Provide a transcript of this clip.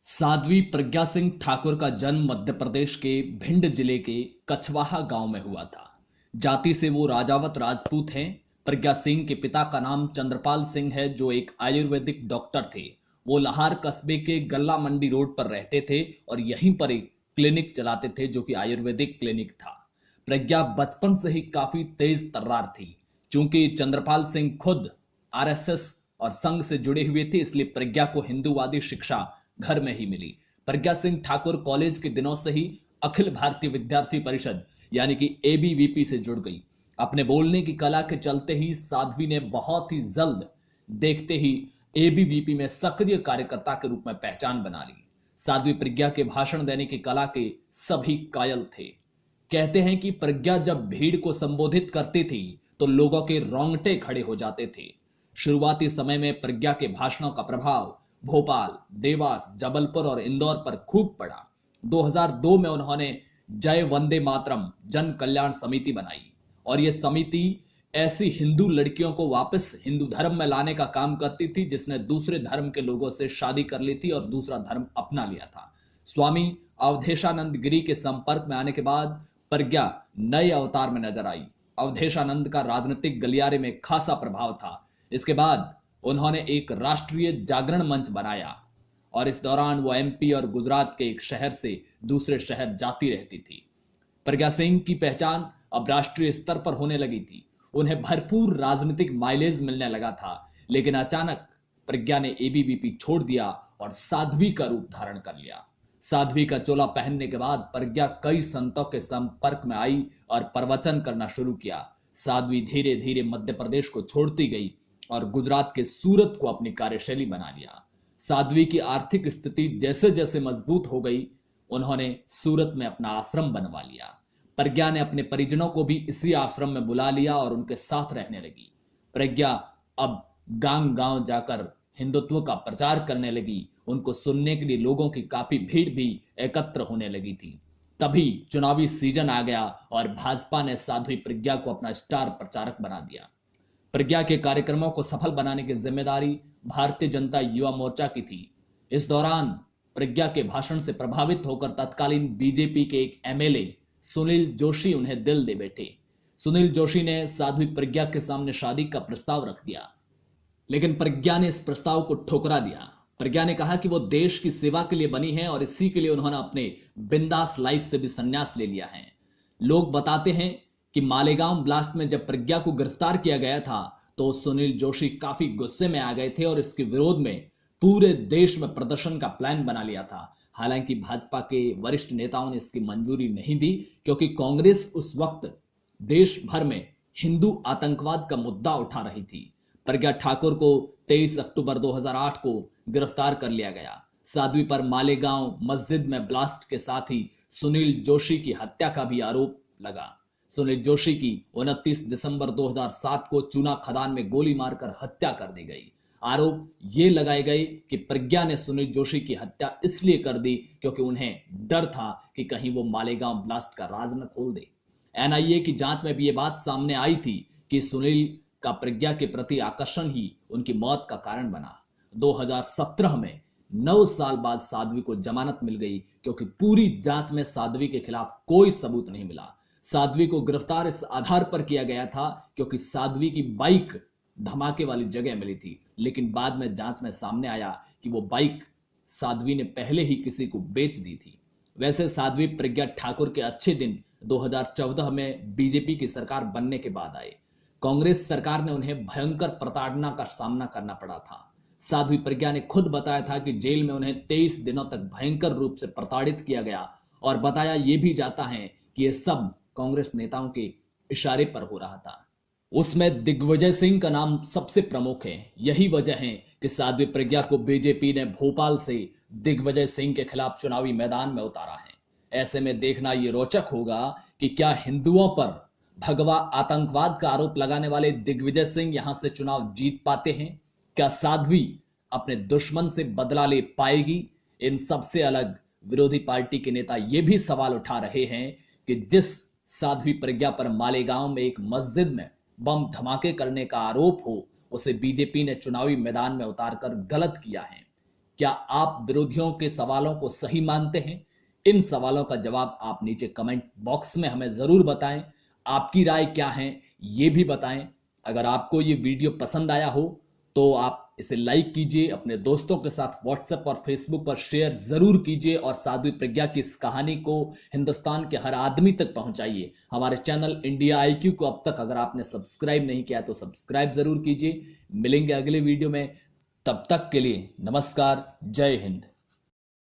साध्वी प्रज्ञा सिंह ठाकुर का जन्म मध्य प्रदेश के भिंड जिले के कछवाहा गांव में हुआ था। जाति से वो राजावत राजपूत हैं। प्रज्ञा सिंह के पिता का नाम चंद्रपाल सिंह है, जो एक आयुर्वेदिक डॉक्टर थे। वो लाहार कस्बे के गल्ला मंडी रोड पर रहते थे और यहीं पर एक क्लिनिक चलाते थे, जो कि आयुर्वेदिक क्लिनिक था। प्रज्ञा बचपन से ही काफी तेज तर्रार थी। चूंकि चंद्रपाल सिंह खुद आरएसएस और संघ से जुड़े हुए थे, इसलिए प्रज्ञा को हिंदूवादी शिक्षा घर में ही मिली। प्रज्ञा सिंह ठाकुर कॉलेज के दिनों से ही अखिल भारतीय विद्यार्थी परिषद यानी कि एबीवीपी से जुड़ गई। अपने बोलने की कला के चलते ही साध्वी ने बहुत ही जल्द देखते ही एबीवीपी में सक्रिय कार्यकर्ता के रूप में पहचान बना ली। साध्वी प्रज्ञा के भाषण देने की कला के सभी कायल थे। कहते हैं कि प्रज्ञा जब भीड़ को संबोधित करती थी तो लोगों के रोंगटे खड़े हो जाते थे। शुरुआती समय में प्रज्ञा के भाषणों का प्रभाव भोपाल, देवास, जबलपुर और इंदौर पर खूब पड़ा। 2002 में उन्होंने जय वंदे मातरम जन कल्याण समिति बनाई और यह समिति ऐसी हिंदू लड़कियों को वापस हिंदू धर्म में लाने का काम करती थी जिसने दूसरे धर्म के लोगों से शादी कर ली थी और दूसरा धर्म अपना लिया था। स्वामी अवधेशानंद गिरी के संपर्क में आने के बाद प्रज्ञा नए अवतार में नजर आई। अवधेशानंद का राजनीतिक गलियारे में खासा प्रभाव था। इसके बाद उन्होंने एक राष्ट्रीय जागरण मंच बनाया और इस दौरान वो एमपी और गुजरात के एक शहर से दूसरे शहर जाती रहती थी। प्रज्ञा सिंह की पहचान अब राष्ट्रीय स्तर पर होने लगी थी। उन्हें भरपूर राजनीतिक माइलेज मिलने लगा था, लेकिन अचानक प्रज्ञा ने एबीवीपी छोड़ दिया और साध्वी का रूप धारण कर लिया। साध्वी का चोला पहनने के बाद प्रज्ञा कई संतों के संपर्क में आई और प्रवचन करना शुरू किया। साध्वी धीरे धीरे मध्य प्रदेश को छोड़ती गई और गुजरात के सूरत को अपनी कार्यशैली बना लिया। साध्वी की आर्थिक स्थिति जैसे जैसे मजबूत हो गई, उन्होंने सूरत में अपना आश्रम बनवा लिया। प्रज्ञा ने अपने परिजनों को भी इसी आश्रम में बुला लिया और उनके साथ रहने लगी। प्रज्ञा अब गांव गांव जाकर हिंदुत्व का प्रचार करने लगी। उनको सुनने के लिए लोगों की काफी भीड़ भी एकत्र होने लगी थी। तभी चुनावी सीजन आ गया और भाजपा ने साध्वी प्रज्ञा को अपना स्टार प्रचारक बना दिया। प्रज्ञा के कार्यक्रमों को सफल बनाने की जिम्मेदारी भारतीय जनता युवा मोर्चा की थी। इस दौरान प्रज्ञा के भाषण से प्रभावित होकर तत्कालीन बीजेपी के एक एमएलए सुनील जोशी उन्हें दिल दे बैठे। सुनील जोशी ने साध्वी प्रज्ञा के सामने शादी का प्रस्ताव रख दिया, लेकिन प्रज्ञा ने इस प्रस्ताव को ठुकरा दिया। प्रज्ञा ने कहा कि वो देश की सेवा के लिए बनी है और इसी के लिए उन्होंने अपने बिंदास लाइफ से भी संन्यास ले लिया है। लोग बताते हैं कि मालेगांव ब्लास्ट में जब प्रज्ञा को गिरफ्तार किया गया था तो सुनील जोशी काफी गुस्से में आ गए थे और इसके विरोध में पूरे देश में प्रदर्शन का प्लान बना लिया था। हालांकि भाजपा के वरिष्ठ नेताओं ने इसकी मंजूरी नहीं दी, क्योंकि कांग्रेस उस वक्त देश भर में हिंदू आतंकवाद का मुद्दा उठा रही थी। प्रज्ञा ठाकुर को 23 अक्टूबर 2008 को गिरफ्तार कर लिया गया। साध्वी पर मालेगांव मस्जिद में ब्लास्ट के साथ ही सुनील जोशी की हत्या का भी आरोप लगा। सुनील जोशी की 29 दिसंबर 2007 को चूना खदान में गोली मारकर हत्या कर दी गई। आरोप ये लगाए गए कि प्रज्ञा ने सुनील जोशी की हत्या इसलिए कर दी क्योंकि उन्हें डर था कि कहीं वो मालेगांव ब्लास्ट का राज न खोल दे। एनआईए की जांच में भी ये बात सामने आई थी कि सुनील का प्रज्ञा के प्रति आकर्षण ही उनकी मौत का कारण बना। 2017 में 9 साल बाद साध्वी को जमानत मिल गई, क्योंकि पूरी जांच में साध्वी के खिलाफ कोई सबूत नहीं मिला। साध्वी को गिरफ्तार इस आधार पर किया गया था क्योंकि साध्वी की बाइक धमाके वाली जगह मिली थी, लेकिन बाद में जांच में सामने आया कि वो बाइक साध्वी ने पहले ही किसी को बेच दी थी। वैसे साध्वी प्रज्ञा ठाकुर के अच्छे दिन 2014 में बीजेपी की सरकार बनने के बाद आए। कांग्रेस सरकार ने उन्हें भयंकर प्रताड़ना का सामना करना पड़ा था। साध्वी प्रज्ञा ने खुद बताया था कि जेल में उन्हें 23 दिनों तक भयंकर रूप से प्रताड़ित किया गया और बताया यह भी जाता है कि यह सब कांग्रेस नेताओं के इशारे पर हो रहा था। उसमें दिग्विजय सिंह का नाम सबसे प्रमुख है। यही वजह है कि साध्वी प्रज्ञा को बीजेपी ने भोपाल से दिग्विजय सिंह के खिलाफ चुनावी मैदान में उतारा है। ऐसे में देखना यह रोचक होगा कि क्या हिंदुओं पर भगवा आतंकवाद का आरोप लगाने वाले दिग्विजय सिंह यहां से चुनाव जीत पाते हैं? क्या साध्वी अपने दुश्मन से बदला ले पाएगी? इन सबसे अलग विरोधी पार्टी के नेता यह भी सवाल उठा रहे हैं कि जिस साध्वी प्रज्ञा पर मालेगांव में एक मस्जिद में बम धमाके करने का आरोप हो, उसे बीजेपी ने चुनावी मैदान में उतारकर गलत किया है। क्या आप विरोधियों के सवालों को सही मानते हैं? इन सवालों का जवाब आप नीचे कमेंट बॉक्स में हमें जरूर बताएं। आपकी राय क्या है ये भी बताएं। अगर आपको ये वीडियो पसंद आया हो तो आप इसे लाइक कीजिए, अपने दोस्तों के साथ व्हाट्सएप और फेसबुक पर शेयर जरूर कीजिए और साध्वी प्रज्ञा की इस कहानी को हिंदुस्तान के हर आदमी तक पहुंचाइए। हमारे चैनल इंडिया आईक्यू को अब तक अगर आपने सब्सक्राइब नहीं किया तो सब्सक्राइब जरूर कीजिए। मिलेंगे अगले वीडियो में, तब तक के लिए नमस्कार, जय हिंद।